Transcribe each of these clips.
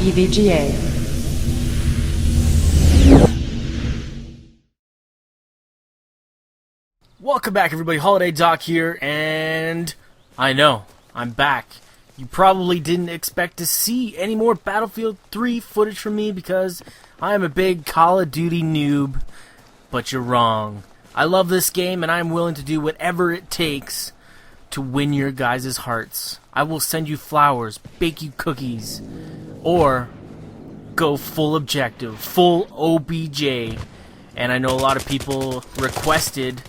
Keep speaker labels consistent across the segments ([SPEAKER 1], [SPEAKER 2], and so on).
[SPEAKER 1] EVGA.
[SPEAKER 2] Welcome back, everybody. Holiday Doc here, and I know, I'm back. You probably didn't expect to see any more Battlefield 3 footage from me because I am a big Call of Duty noob, but you're wrong. I love this game, and I'm willing to do whatever it takes to win your guys' hearts. I will send you flowers, bake you cookies, or go full objective, full OBJ. And I know a lot of people requested,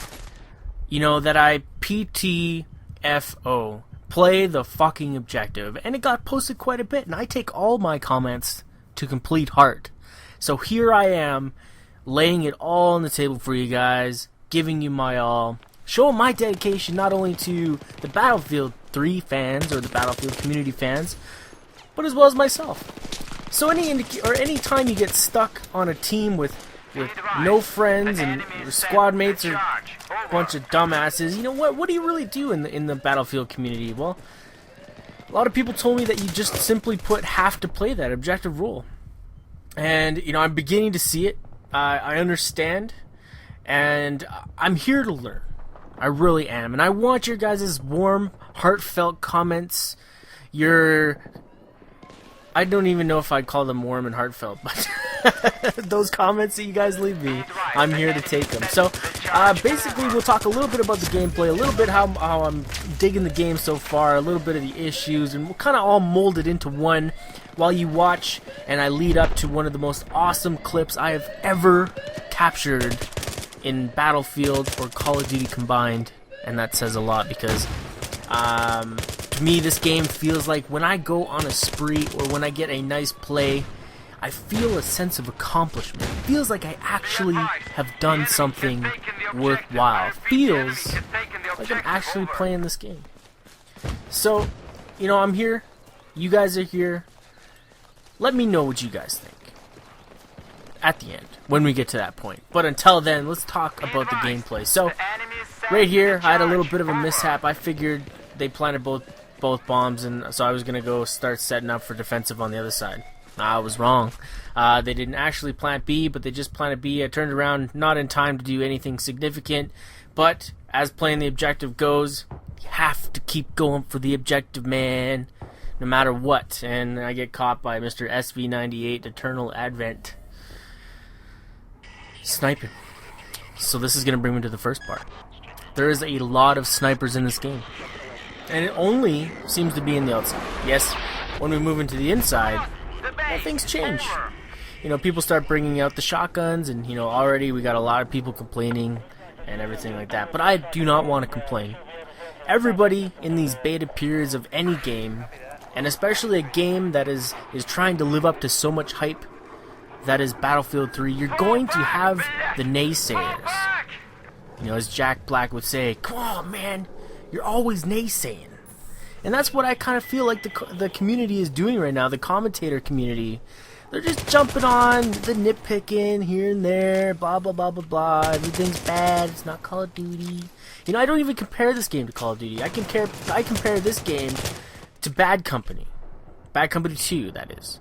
[SPEAKER 2] that I PTFO, play the fucking objective, and it got posted quite a bit, and I take all my comments to complete heart. So here I am, laying it all on the table for you guys, giving you my all, showing my dedication not only to the Battlefield 3 fans, or the Battlefield community fans, but as well as myself. So any time you get stuck on a team with no friends and your squad mates are a bunch of dumbasses, what do you really do in the Battlefield community? Well, a lot of people told me that you just simply have to play that objective role. And, I'm beginning to see it. I understand. And I'm here to learn. I really am. And I want your guys' warm, heartfelt comments. I don't even know if I'd call them warm and heartfelt, but those comments that you guys leave me, I'm here to take them. So, basically, we'll talk a little bit about the gameplay, a little bit how I'm digging the game so far, a little bit of the issues, and we'll kind of all mold it into one while you watch, and I lead up to one of the most awesome clips I have ever captured in Battlefield or Call of Duty combined, and that says a lot because to me this game feels like when I go on a spree or when I get a nice play, I feel a sense of accomplishment. It feels like I actually have done something worthwhile. It feels like I'm actually playing this game. So, I'm here. You guys are here. Let me know what you guys think at the end, when we get to that point. But until then, let's talk about the gameplay. So, right here, I had a little bit of a mishap. I figured they planted both bombs, and so I was going to go start setting up for defensive on the other side. I was wrong. They didn't actually plant B, but they just planted B. I turned around, not in time to do anything significant, but as playing the objective goes, you have to keep going for the objective, man, no matter what. And I get caught by Mr. SV98 Eternal Advent sniping. So this is going to bring me to the first part. There is a lot of snipers in this game, and it only seems to be in the outside. Yes, when we move into the inside, things change. People start bringing out the shotguns, and already we got a lot of people complaining and everything like that. But I do not want to complain. Everybody in these beta periods of any game, and especially a game that is trying to live up to so much hype that is Battlefield 3, you're going to have the naysayers. As Jack Black would say, "Come on, man, you're always naysaying." And that's what I kind of feel like the community is doing right now, the commentator community. They're just jumping on the nitpicking here and there, blah, blah, blah, blah, blah. Everything's bad. It's not Call of Duty. I don't even compare this game to Call of Duty. I compare this game to Bad Company. Bad Company 2, that is.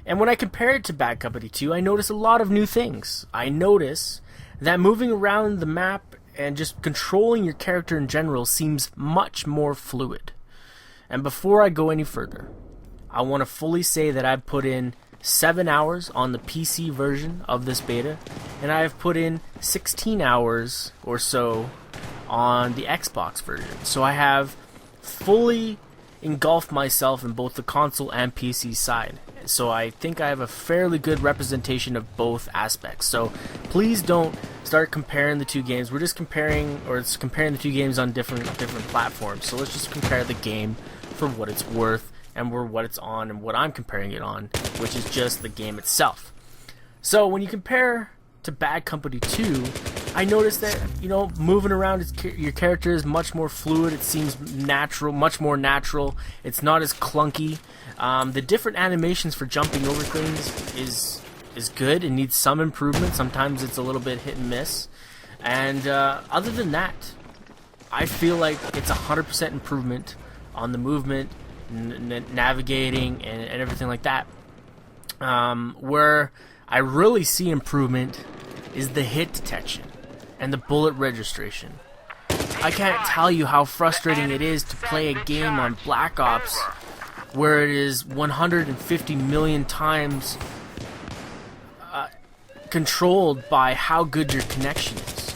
[SPEAKER 2] And when I compare it to Bad Company 2, I notice a lot of new things. I notice that moving around the map and just controlling your character in general seems much more fluid. And before I go any further, I want to fully say that I've put in 7 hours on the PC version of this beta, and I have put in 16 hours or so on the Xbox version. So I have fully engulfed myself in both the console and PC side. So I think I have a fairly good representation of both aspects. So please don't start comparing the two games. We're just comparing the two games on different platforms. So let's just compare the game for what it's worth and what it's on and what I'm comparing it on, which is just the game itself. So when you compare to Bad Company 2, I noticed that, moving around your character is much more fluid. It seems natural, much more natural. It's not as clunky. The different animations for jumping over things is good. It needs some improvement. Sometimes it's a little bit hit and miss. And other than that, I feel like it's 100% improvement on the movement, navigating, and everything like that. Where I really see improvement is the hit detection and the bullet registration. I can't tell you how frustrating it is to play a game on Black Ops where it is 150 million times controlled by how good your connection is.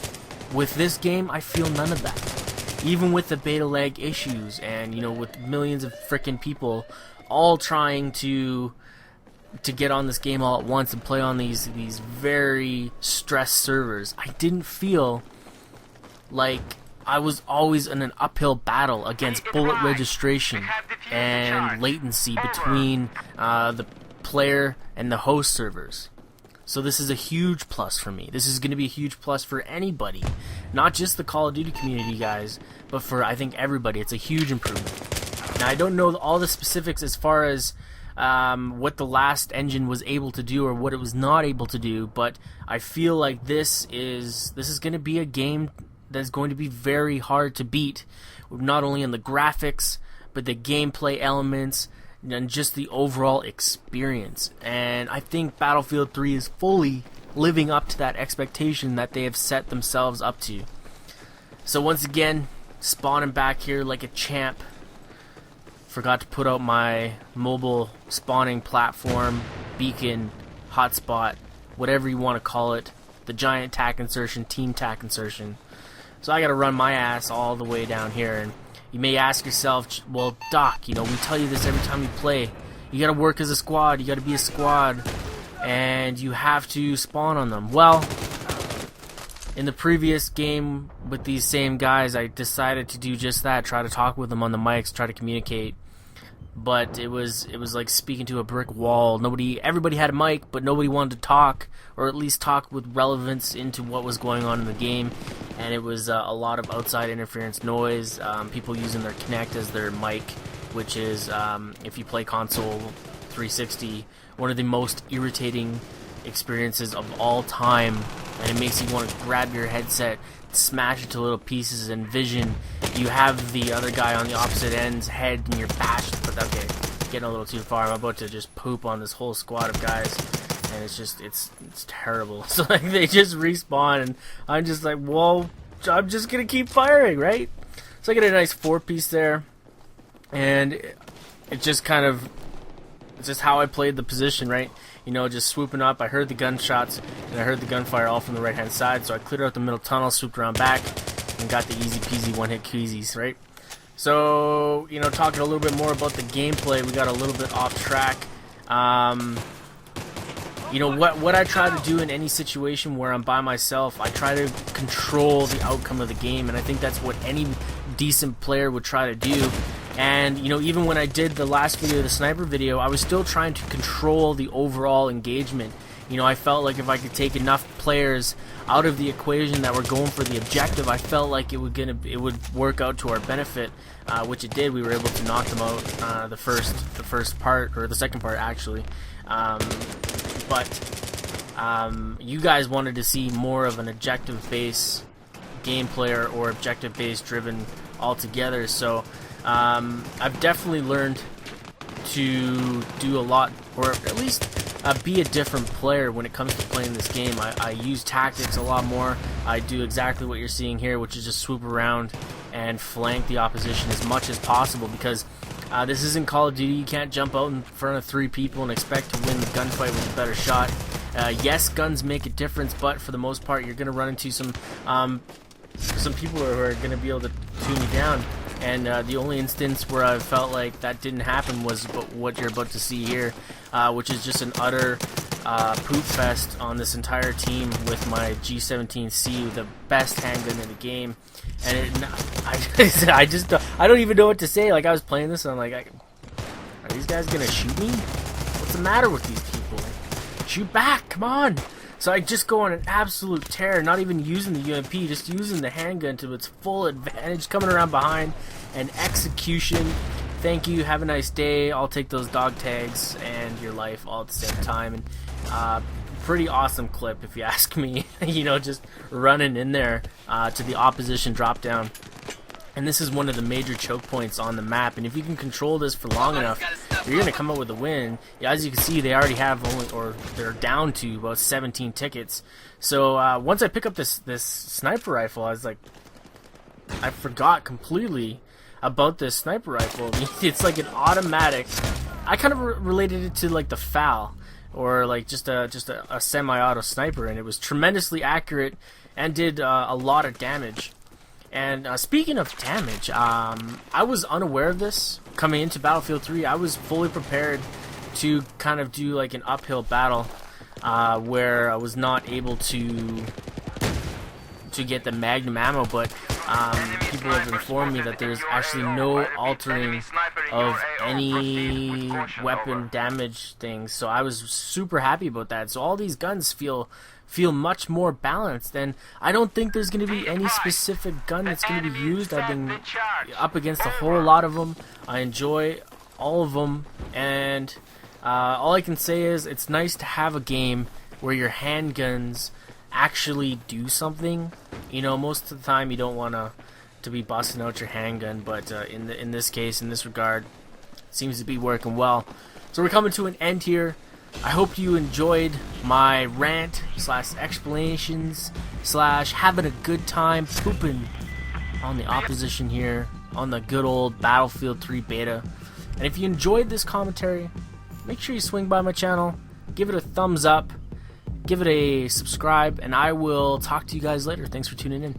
[SPEAKER 2] With this game, I feel none of that. Even with the beta lag issues and, you know, with millions of frickin' people all trying to get on this game all at once and play on these very stressed servers, I didn't feel like I was always in an uphill battle against bullet registration and latency between the player and the host servers. So this is a huge plus for me. This is going to be a huge plus for anybody, not just the Call of Duty community guys, but for, I think, everybody. It's a huge improvement. Now, I don't know all the specifics as far as what the last engine was able to do or what it was not able to do, but I feel like this is going to be a game that's going to be very hard to beat, not only in the graphics, but the gameplay elements, and just the overall experience. And I think Battlefield 3 is fully living up to that expectation that they have set themselves up to. So once again, spawning back here like a champ. Forgot to put out my mobile spawning platform, beacon, hotspot, whatever you want to call it, the giant tack insertion, team tack insertion. So I gotta run my ass all the way down here, and you may ask yourself, well, Doc, you know, we tell you this every time you play. You gotta work as a squad, you gotta be a squad, and you have to spawn on them. Well, in the previous game with these same guys, I decided to do just that, try to talk with them on the mics, try to communicate. But it was like speaking to a brick wall. Everybody had a mic, but nobody wanted to talk, or at least talk with relevance into what was going on in the game. And it was a lot of outside interference noise, people using their Kinect as their mic, which is, if you play console 360, one of the most irritating experiences of all time. And it makes you want to grab your headset, smash it to little pieces, and vision you have the other guy on the opposite end's head and you're bashed. But okay, getting a little too far. I'm about to just poop on this whole squad of guys, and it's just it's terrible. So like they just respawn, and I'm just like, well, I'm just gonna keep firing, right? So I get a nice 4-piece there, and it just kind of, it's just how I played the position, right? You know, just swooping up. I heard the gunshots, and I heard the gunfire all from the right-hand side, so I cleared out the middle tunnel, swooped around back, and got the easy-peasy one-hit koozies, right? So, you know, talking a little bit more about the gameplay, we got a little bit off track. You know, what I try to do in any situation where I'm by myself, I try to control the outcome of the game, and I think that's what any decent player would try to do. And, you know, even when I did the last video, the sniper video, I was still trying to control the overall engagement. You know, I felt like if I could take enough players out of the equation that were going for the objective, I felt like it would work out to our benefit, which it did. We were able to knock them out the first part, or the second part actually. But you guys wanted to see more of an objective-based gameplay or objective-based driven altogether, so I've definitely learned to do a lot, or at least be a different player when it comes to playing this game. I use tactics a lot more. I do exactly what you're seeing here, which is just swoop around and flank the opposition as much as possible, because this isn't Call of Duty. You can't jump out in front of 3 people and expect to win the gunfight with a better shot. Yes, guns make a difference, but for the most part, you're going to run into some people who are going to be able to tune you down. And the only instance where I felt like that didn't happen was what you're about to see here, which is just an utter poop fest on this entire team with my G17C, the best handgun in the game. And I don't even know what to say. Like, I was playing this and I'm like, are these guys gonna shoot me? What's the matter with these people? Shoot back, come on! So I just go on an absolute tear, not even using the UMP, just using the handgun to its full advantage, coming around behind, and execution. Thank you, have a nice day. I'll take those dog tags and your life all at the same time. And pretty awesome clip, if you ask me. You know, just running in there to the opposition drop down. And this is one of the major choke points on the map, and if you can control this for long enough, you're gonna come up with a win. As you can see, they already have they're down to about 17 tickets. So once I pick up this sniper rifle, I was like, I forgot completely about this sniper rifle. It's like an automatic. I kind of related it to like the FAL, or like just a semi-auto sniper, and it was tremendously accurate and did a lot of damage. And speaking of damage, I was unaware of this coming into Battlefield 3. I was fully prepared to kind of do like an uphill battle where I was not able to get the Magnum ammo, but people have informed me that there's actually no altering of any weapon damage things, so I was super happy about that. So all these guns feel much more balanced, and I don't think there's going to be any specific gun that's going to be used. I've been up against a whole lot of them. I enjoy all of them, and all I can say is it's nice to have a game where your handguns actually do something. You know, most of the time you don't want to be busting out your handgun, but in this case, in this regard, it seems to be working well. So we're coming to an end here. I hope you enjoyed my rant / explanations / having a good time pooping on the opposition here on the good old Battlefield 3 beta. And if you enjoyed this commentary, make sure you swing by my channel, give it a thumbs up, give it a subscribe, and I will talk to you guys later. Thanks for tuning in.